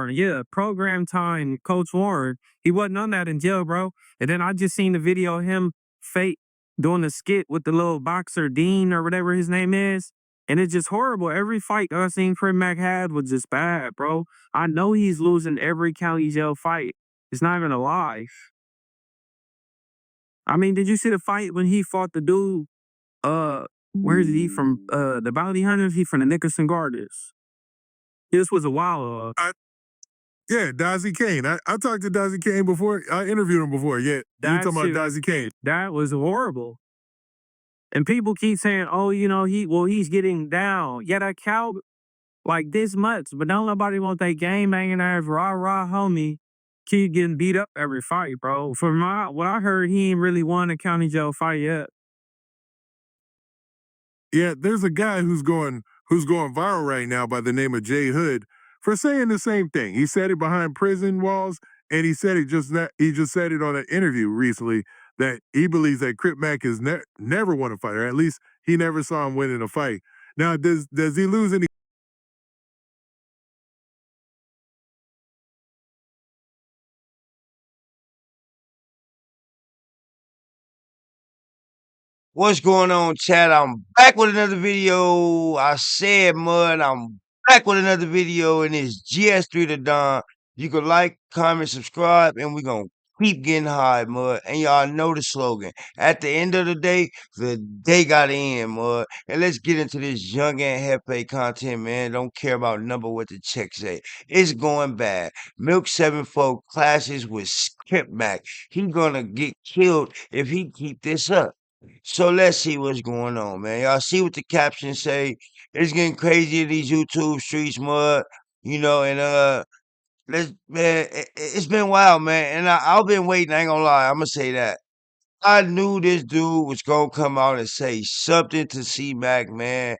Warren. Yeah, program time, Coach Warren. He wasn't on that in jail, bro. And then I just seen the video of him fake doing the skit with the little boxer Dean or whatever his name is. And it's just horrible. Every fight I seen Crip Mac had was just bad, bro. I know he's losing every county jail fight. It's not even a lie. I mean, did you see the fight when he fought the dude? Where is he from? The Bounty Hunters. He from the Nickerson Guardians. This was a while. Yeah, Dazzy Kane. I talked to Dazzy Kane before. I interviewed him before. Yeah, you talking about Dazzy Kane? That was horrible. And people keep saying, "Oh, you know, he's getting down." Yeah, that cow like this much, but don't nobody want that game banging ass rah homie keep getting beat up every fight, bro. From what I heard, he ain't really won a county jail fight yet. Yeah, there's a guy who's going viral right now by the name of Jay Hood for saying the same thing. He said it behind prison walls, and he said it he just said it on an interview recently that he believes that Crip Mac has never won a fight, or at least he never saw him winning a fight. Now, does he lose any? What's going on, chat? I'm back with another video. I said mud. I'm back with another video, and it's GS3 the Don. You can like, comment, subscribe, and we're gonna keep getting high, mud. And y'all know the slogan. At the end of the day gotta end, mud. And let's get into this young and Hefe content, man. Don't care about number what the check say. It's going bad. Milk 7-4 clashes with Crip Mac. He gonna get killed if he keep this up. So let's see what's going on, man. Y'all see what the captions say. It's getting crazy in these YouTube streets, mud. You know, and let's man, it's been wild, man. And I've been waiting, I ain't gonna lie, I'm gonna say that. I knew this dude was gonna come out and say something to C Mac, man.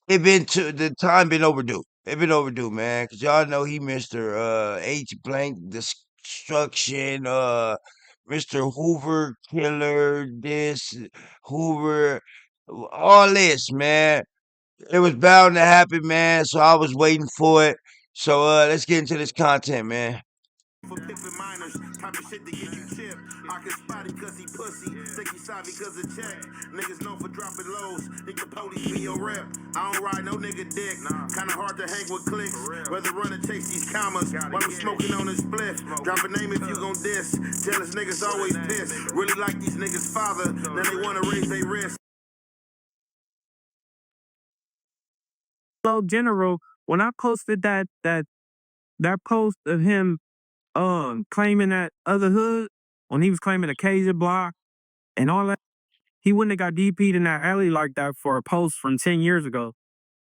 The time been overdue. It been overdue, man. Cause y'all know he Mr. H blank destruction, Mr. Hoover killer, this Hoover, all this, man. It was bound to happen, man. So I was waiting for it. So let's get into this content, man. For pimping minors, type of shit to get you chipped. I can spot it cause he pussy, think he savvy cause of check. Niggas known for dropping lows, he can police be your rep. I don't ride no nigga dick, kinda hard to hang with clicks. Rather run and chase these commas while I'm smoking on this spliff. Drop a name if you gon' diss, jealous niggas always pissed. Really like these niggas' father, then they wanna raise their wrist. So, General, when I posted that post of him claiming that other hood, when he was claiming Acacia Block and all that, he wouldn't have got DP'd in that alley like that for a post from 10 years ago.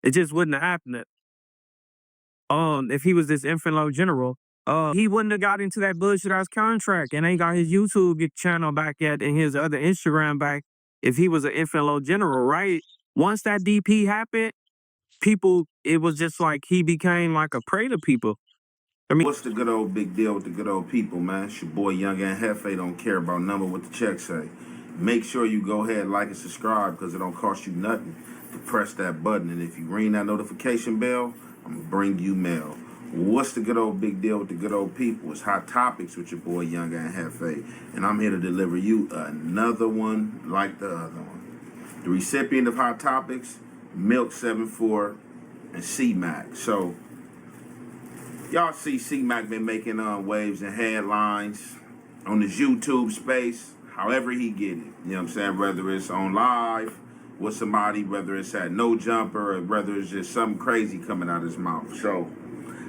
It just wouldn't have happened. If he was this infant low general, he wouldn't have got into that bullshit ass contract and ain't got his YouTube channel back yet and his other Instagram back if he was an infant low general, right? Once that DP happened, it was just like he became like a prey to people. I mean, what's the good old big deal with the good old people, man? It's your boy Young and Hefe. Don't care about number what the check say. Make sure you go ahead, like and subscribe because it don't cost you nothing to press that button. And if you ring that notification bell, I'm going to bring you mail. What's the good old big deal with the good old people? It's Hot Topics with your boy Young and Hefe. And I'm here to deliver you another one like the other one. The recipient of Hot Topics, Milk 74 and C-Mac. So, y'all see C-Mac been making waves and headlines on his YouTube space, however he get it. You know what I'm saying? Whether it's on live with somebody, whether it's at No Jumper, or whether it's just something crazy coming out of his mouth. So,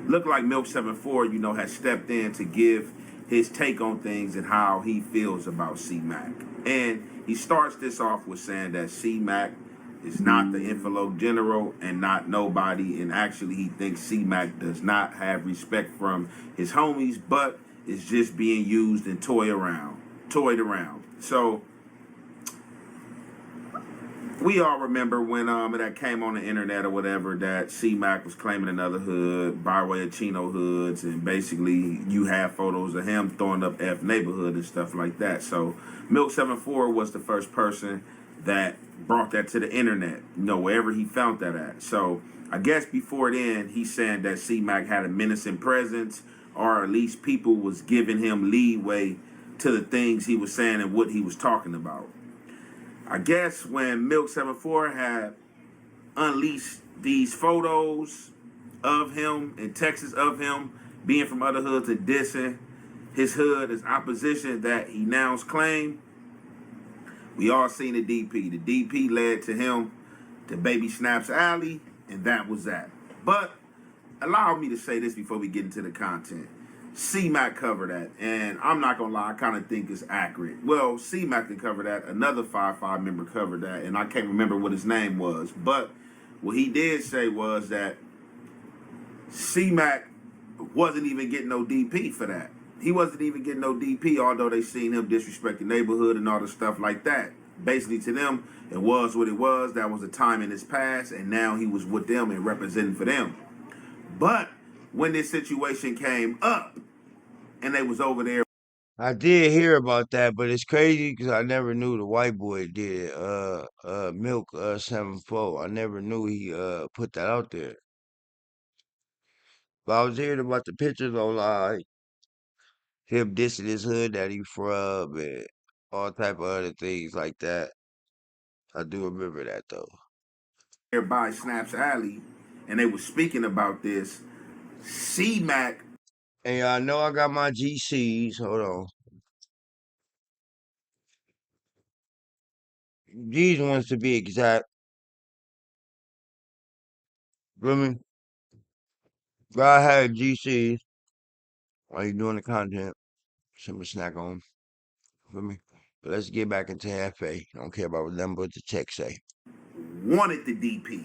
look like Milk 74, you know, has stepped in to give his take on things and how he feels about C-Mac. And he starts this off with saying that C-Mac is not the infalo general and not nobody, and actually he thinks C-Mac does not have respect from his homies, but is just being used and toyed around. So we all remember when that came on the internet or whatever that C-Mac was claiming another hood by way of Chino hoods, and basically you have photos of him throwing up F neighborhood and stuff like that. So Milk 74 was the first person that brought that to the internet, wherever he found that at. So I guess before then, he's saying that C-Mac had a menacing presence, or at least people was giving him leeway to the things he was saying and what he was talking about. I guess when Milk 74 had unleashed these photos of him in Texas, of him being from other hoods and dissing his hood as opposition that he now claimed, we all seen the DP. The DP led to him to Baby Snap's Alley, and that was that. But allow me to say this before we get into the content. C-Mac covered that, and I'm not gonna lie, I kind of think it's accurate. Well, C-Mac can cover that. Another 5-5 member covered that, and I can't remember what his name was. But what he did say was that C-Mac wasn't even getting no DP for that. He wasn't even getting no DP, although they seen him disrespect the neighborhood and all the stuff like that. Basically, to them, it was what it was. That was a time in his past, and now he was with them and representing for them. But when this situation came up, and they was over there. I did hear about that, but it's crazy because I never knew the white boy did Milk 74. I never knew he put that out there. But I was hearing about the pictures online, him dissing his hood that he from and all type of other things like that. I do remember that though. By Snaps Alley, and they was speaking about this. C-Mac. And I know I got my GCs. Hold on. These ones to be exact. Feel me? God had GCs while you doing the content. Something to snack on. Feel me? But let's get back into FA. I don't care about what number the text say. Wanted the DP.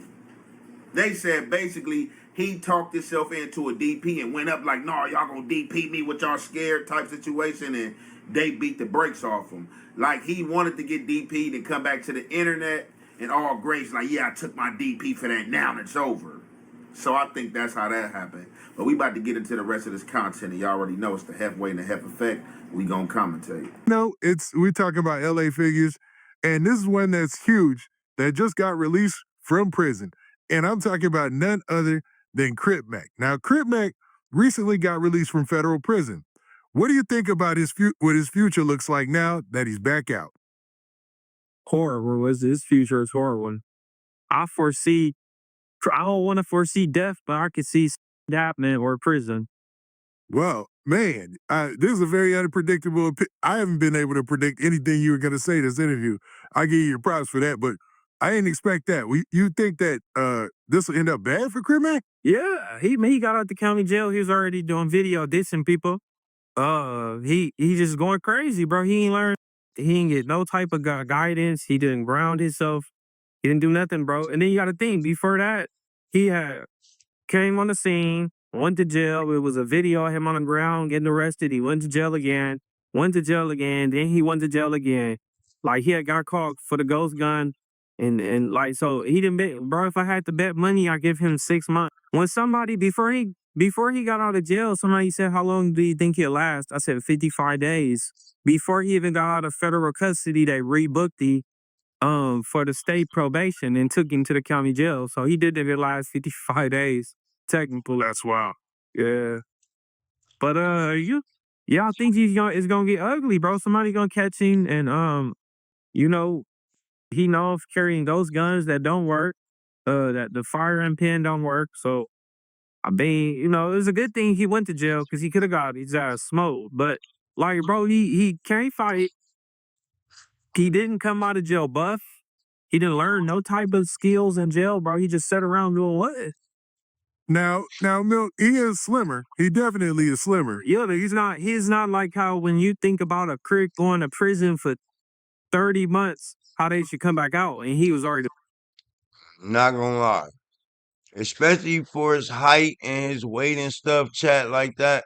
They said basically he talked himself into a DP and went up like, "Nah, y'all gonna DP me with y'all scared" type situation, and they beat the brakes off him. Like he wanted to get DP'd and come back to the internet and all grace, like, "Yeah, I took my DP for that. Now it's over." So I think that's how that happened. But we about to get into the rest of this content, and y'all already know it's the Halfway and the Hef Effect. We gonna commentate. No, we're talking about LA figures, and this is one that's huge that just got released from prison. And I'm talking about none other than Crip Mac. Now, Crip Mac recently got released from federal prison. What do you think about what his future looks like now that he's back out? Horrible. Was his future is horrible. I foresee. I don't want to foresee death, but I could see happening or prison. Well, man, this is a very unpredictable. I haven't been able to predict anything you were going to say this interview. I give you your props for that, but I didn't expect that. You think that this will end up bad for Crip Mac? Yeah, he got out the county jail. He was already doing video dissing people. He just going crazy, bro. He ain't learned. He didn't get no type of guidance. He didn't ground himself. He didn't do nothing, bro. And then you got to think. Before that, he had came on the scene, went to jail. It was a video of him on the ground getting arrested. He went to jail again, went to jail again. Then he went to jail again. Like he had got caught for the ghost gun, and like so he didn't bet, bro. If I had to bet money, I give him 6 months. When somebody before he got out of jail, somebody said, "How long do you think he'll last?" I said 55 days. Before he even got out of federal custody, they rebooked for the state probation and took him to the county jail. So he did it in the last 55 days. Technically. That's wild. Yeah. But I think it's gonna get ugly, bro. Somebody gonna catch him and you know, he knows carrying those guns that don't work. That the firing pin don't work. So I mean, it was a good thing he went to jail because he could have got his ass smoked. But like, bro, he can't fight. He didn't come out of jail buff. He didn't learn no type of skills in jail, bro. He just sat around doing what? Now, Milk, he is slimmer. He definitely is slimmer. Yeah, but he's not like how when you think about a Crip going to prison for 30 months, how they should come back out. And he was already Not gonna lie. Especially for his height and his weight and stuff, chat like that.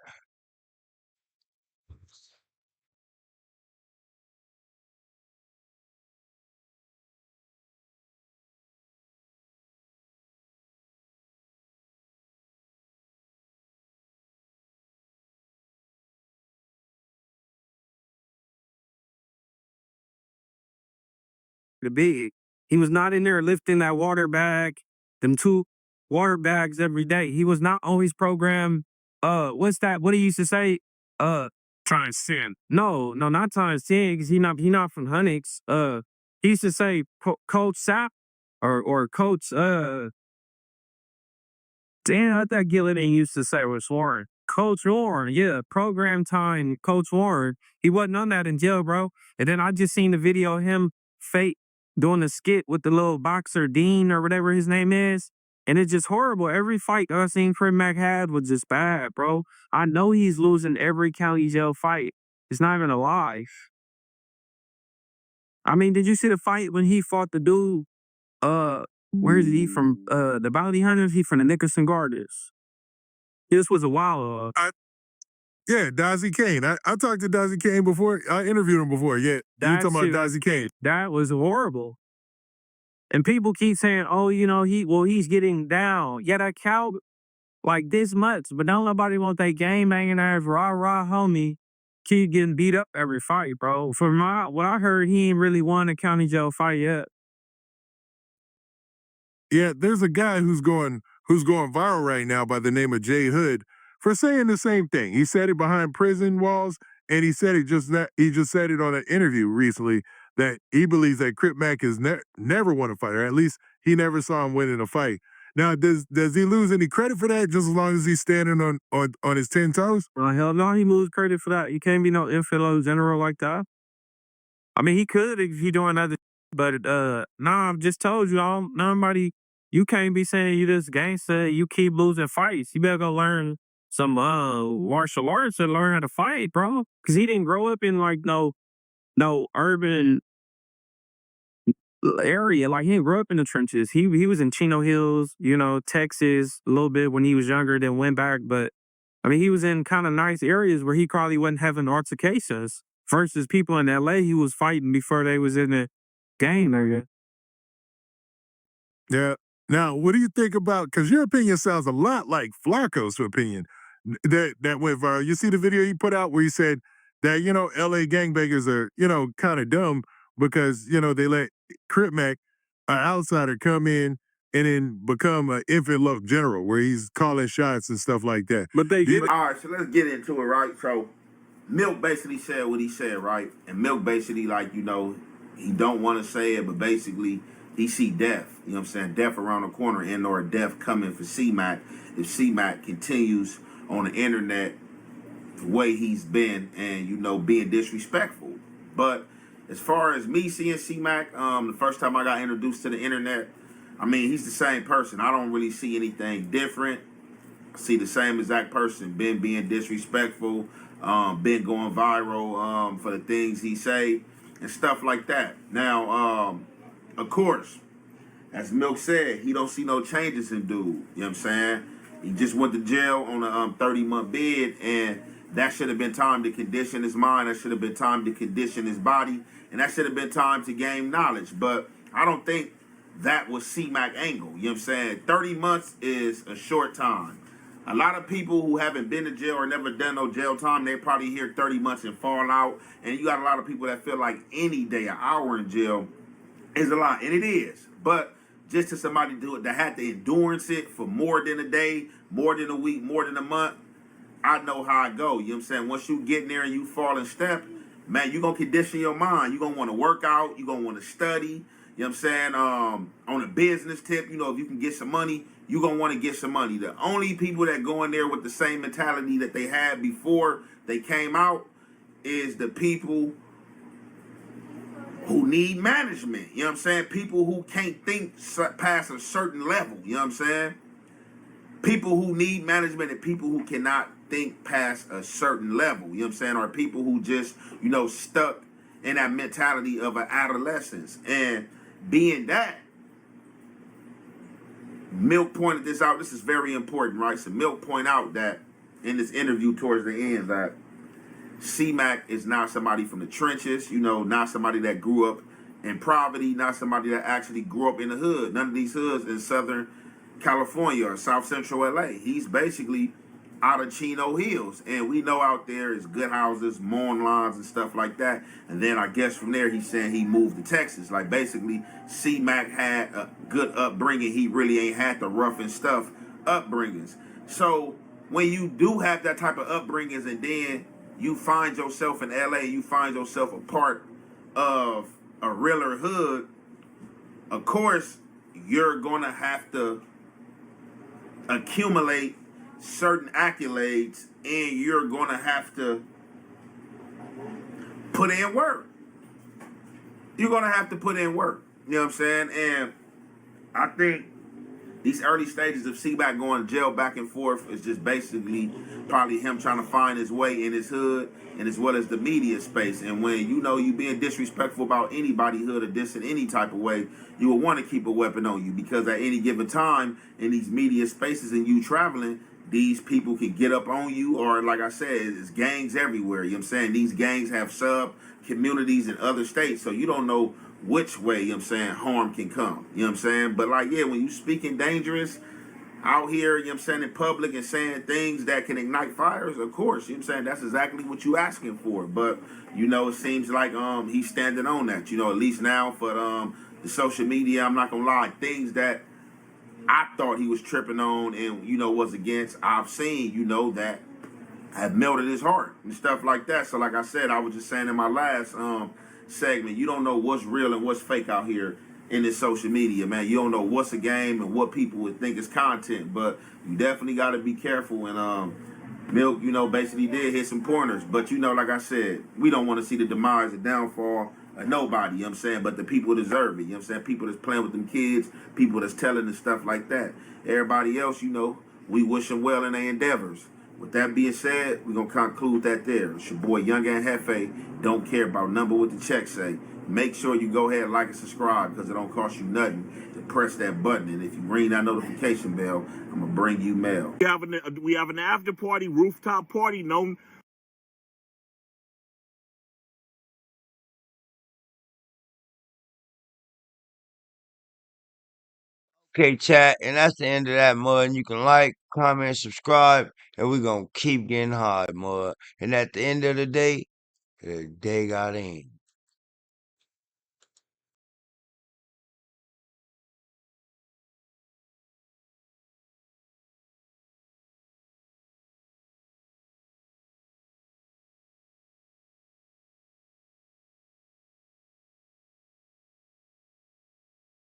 big. He was not in there lifting that water bag, them 2 water bags every day. He was not always programmed. What's that? What he used to say? Times 10. No, not times 10, because he not from Hunnix. He used to say Coach Sapp or Coach damn, I thought Gilligan used to say was Warren. Coach Warren, yeah, program time, Coach Warren. He wasn't on that in jail, bro. And then I just seen the video of him fake doing the skit with the little boxer Dean or whatever his name is. And it's just horrible. Every fight I seen Crip had was just bad, bro. I know he's losing every county jail fight. It's not even alive. I mean, did you see the fight when he fought the dude? Where is he from? The Bounty Hunters. He from the Nickerson Garters. This was a while. Yeah, Dazzy Kane. I talked to Dazzy Kane before. I interviewed him before. Yeah, you talking about Dazzy Kane? That was horrible. And people keep saying, "Oh, you know, he's getting down." Yeah, that cow like this much, but don't nobody want that game banging ass rah homie keep getting beat up every fight, bro. From what I heard, he ain't really won a county jail fight yet. Yeah, there's a guy who's going viral right now by the name of Jay Hood for saying the same thing. He said it behind prison walls, and he said he just said it on an interview recently that he believes that Crip Mac has never won a fight, or at least he never saw him winning a fight. Now, does he lose any credit for that just as long as he's standing on his 10 toes? Well, hell no, he lose credit for that. You can't be no infidel general like that. I mean, he could if he doing other, but nah, I've just told you, nobody. You can't be saying you this gangster. You keep losing fights. You better go learn some martial arts and learn how to fight, bro. Because he didn't grow up in like no urban area. Like he didn't grow up in the trenches. He was in Chino Hills, you know, Texas, a little bit when he was younger. Then went back, but I mean, he was in kind of nice areas where he probably wasn't having altercations. Versus people in LA he was fighting before they was in the game area. Yeah. Now, what do you think about? Because your opinion sounds a lot like Flacco's opinion that went viral. You see the video he put out where he said that LA gangbangers are kind of dumb because they let Crip Mac, an outsider, come in and then become an infant luck general where he's calling shots and stuff like that. But they all right, so let's get into it, right? So Milk basically said what he said, right? And Milk basically, like, he don't want to say it, but basically he see death, you know what I'm saying? Death around the corner and or death coming for C-Mac if C-Mac continues on the internet the way he's been and, being disrespectful. But as far as me seeing C-Mac, the first time I got introduced to the internet, I mean, he's the same person. I don't really see anything different. I see the same exact person, been being disrespectful, been going viral for the things he say and stuff like that. Now, of course, as Milk said, he don't see no changes in dude. You know what I'm saying? He just went to jail on a 30-month bid, and that should have been time to condition his mind. That should have been time to condition his body, and that should have been time to gain knowledge. But I don't think that was C-Mac angle. You know what I'm saying? 30 months is a short time. A lot of people who haven't been to jail or never done no jail time, they probably hear 30 months and fall out. And you got a lot of people that feel like any day, an hour in jail is a lot. And it is. But just to somebody do it that had to endurance it for more than a day, more than a week, more than a month, I know how I go. You know what I'm saying? Once you get in there and you fall in step, man, you're going to condition your mind. You're going to want to work out. You're going to want to study. You know what I'm saying? On a business tip, if you can get some money, you're going to want to get some money. The only people that go in there with the same mentality that they had before they came out is the people who need management. You know what I'm saying? People who can't think past a certain level. You know what I'm saying? People who need management and people who cannot think past a certain level. You know what I'm saying? Or people who just, stuck in that mentality of an adolescence. And being that, Milk pointed this out. This is very important, right? So Milk point out that in this interview towards the end that C-Mac is not somebody from the trenches, not somebody that grew up in poverty, not somebody that actually grew up in the hood. None of these hoods in Southern California or South Central LA. He's basically out of Chino Hills. And we know out there is good houses, mowing lawns and stuff like that. And then I guess from there he's saying he moved to Texas. Like basically C-Mac had a good upbringing. He really ain't had the rough and stuff upbringings. So when you do have that type of upbringings and then you find yourself in LA, you find yourself a part of a realer hood, of course you're gonna have to accumulate certain accolades and you're gonna have to put in work. You're gonna have to put in work. You know what I'm saying? And I think these early stages of C-Mac going to jail back and forth is just basically probably him trying to find his way in his hood and as well as the media space. And when you know you being disrespectful about anybody hood or this in any type of way, you will want to keep a weapon on you because at any given time in these media spaces and you traveling, these people can get up on you, or like I said, it's gangs everywhere. You know what I'm saying? These gangs have sub communities in other states, so you don't know which way, you know what I'm saying, harm can come. You know what I'm saying? But like, yeah, when you speaking dangerous out here, you know what I'm saying, in public and saying things that can ignite fires, of course, you know what I'm saying, that's exactly what you asking for. But, you know, it seems like he's standing on that, you know, at least now for the social media, I'm not gonna lie, things that I thought he was tripping on and, you know, was against, I've seen, you know, that have melted his heart and stuff like that. So like I said, I was just saying in my last segment, you don't know what's real and what's fake out here in this social media, man. You don't know what's a game and what people would think is content, but you definitely got to be careful. And Milk, you know, basically did hit some corners, but you know, like I said, we don't want to see the demise and downfall of nobody, you know what I'm saying, but the people deserve it, you know what I'm saying, people that's playing with them kids, people that's telling and stuff like that. Everybody else, you know, we wish them well in their endeavors. With that being said, we're going to conclude that there. It's your boy, Young and Hefe. Don't care about number what the check say. Make sure you go ahead and like and subscribe because it don't cost you nothing to press that button. And if you ring that notification bell, I'm going to bring you mail. We have an after party, rooftop party known. Okay, chat, and that's the end of that, mud. And you can like, comment, subscribe, and we're gonna keep getting hard, mud. And at the end of the day got in.